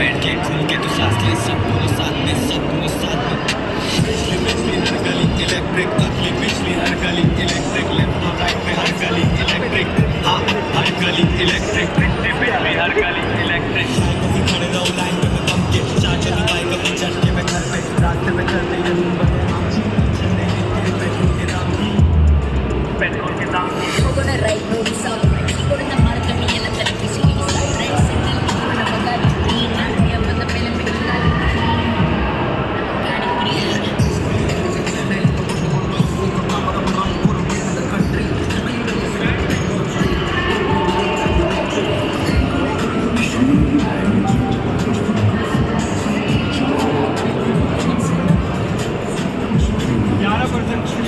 बैठ के खुल के तो सांस ले, सब बोलो साथ में, सब बोलो साथ में। बिजली बिजली हर गली इलेक्ट्रिक, अगली बिजली हर गली इलेक्ट्रिक, लेफ्ट और राइट में हर गली इलेक्ट्रिक, हाँ हर गली इलेक्ट्रिक, बिजली हर गली इलेक्ट्रिक। खड़े रहो लाइन में मैं बम के, चार्जर की बाइक अपनी चढ़ के मैं घर पे, रास्ते में चल रही है नंबर पेट्रोल के दाम We're gonna ride road south. We're gonna mark the meal and then we see the side. Right, signal. We're gonna baga green. We have the pele pele गाड़ी green। 11%